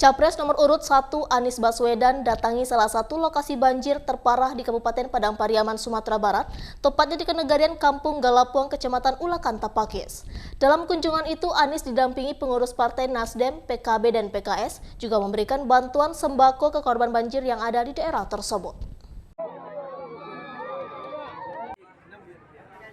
Capres nomor urut 1 Anies Baswedan datangi salah satu lokasi banjir terparah di Kabupaten Padang Pariaman, Sumatera Barat, tepatnya di Kenegarian Kampung Galapuang, Kecamatan Ulakan Tapakis. Dalam kunjungan itu, Anies didampingi pengurus Partai Nasdem, PKB, dan PKS, juga memberikan bantuan sembako ke korban banjir yang ada di daerah tersebut.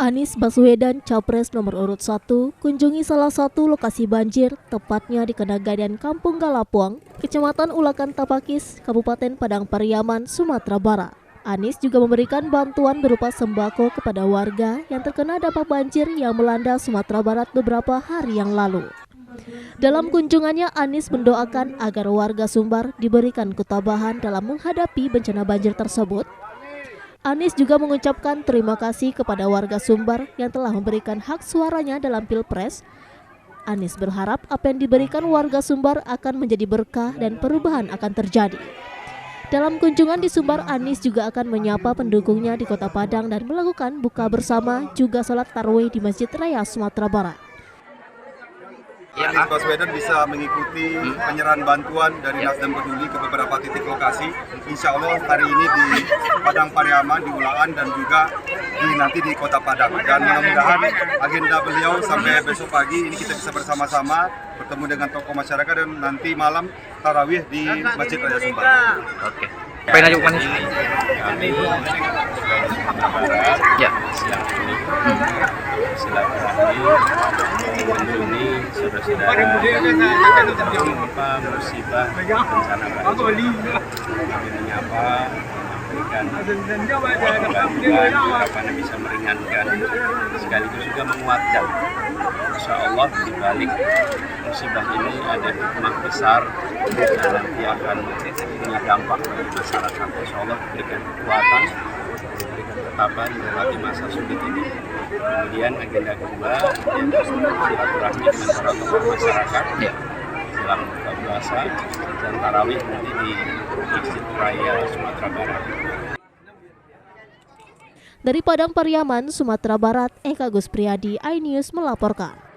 Anies Baswedan, Capres nomor urut 1, kunjungi salah satu lokasi banjir, tepatnya di Kenegarian Kampung Galapuang, Kecamatan Ulakan Tapakis, Kabupaten Padang Pariaman, Sumatera Barat. Anies juga memberikan bantuan berupa sembako kepada warga yang terkena dampak banjir yang melanda Sumatera Barat beberapa hari yang lalu. Dalam kunjungannya, Anies mendoakan agar warga Sumbar diberikan ketabahan dalam menghadapi bencana banjir tersebut. Anies juga mengucapkan terima kasih kepada warga Sumbar yang telah memberikan hak suaranya dalam Pilpres. Anies berharap apa yang diberikan warga Sumbar akan menjadi berkah dan perubahan akan terjadi. Dalam kunjungan di Sumbar, Anies juga akan menyapa pendukungnya di Kota Padang dan melakukan buka bersama juga sholat tarawih di Masjid Raya Sumatera Barat. Anies Baswedan bisa mengikuti penyerahan bantuan dari Nasdem Peduli ke beberapa titik lokasi. Insya Allah hari ini di Padang Pariaman, di Ulaan, dan juga nanti di Kota Padang. Dan mudah-mudahan agenda beliau sampai besok pagi ini kita bisa bersama-sama bertemu dengan tokoh masyarakat dan nanti malam tarawih di Masjid Raya Sumbar. Oke. Apain aja Pak? Kami Ya. siang ini silaturahmi mengunjungi saudara-saudara apa musibah bencana banjir. Kami menyapa, memberikan bantuan harapan bisa meringankan sekaligus juga menguatkan. Insya Allah di balik musibah ini ada hikmah besar dan nanti akan punya dampak bagi masyarakat. Insya Allah diberikan kekuatan, diberikan ketabahan melewati masa sulit ini. Kemudian agenda kedua yaitu silaturahmi dengan para tokoh masyarakat dalam buka puasa dan tarawih nanti di Masjid Raya Sumatera Barat. Dari Padang Pariaman, Sumatera Barat, Eka Gus Priyadi, iNews melaporkan.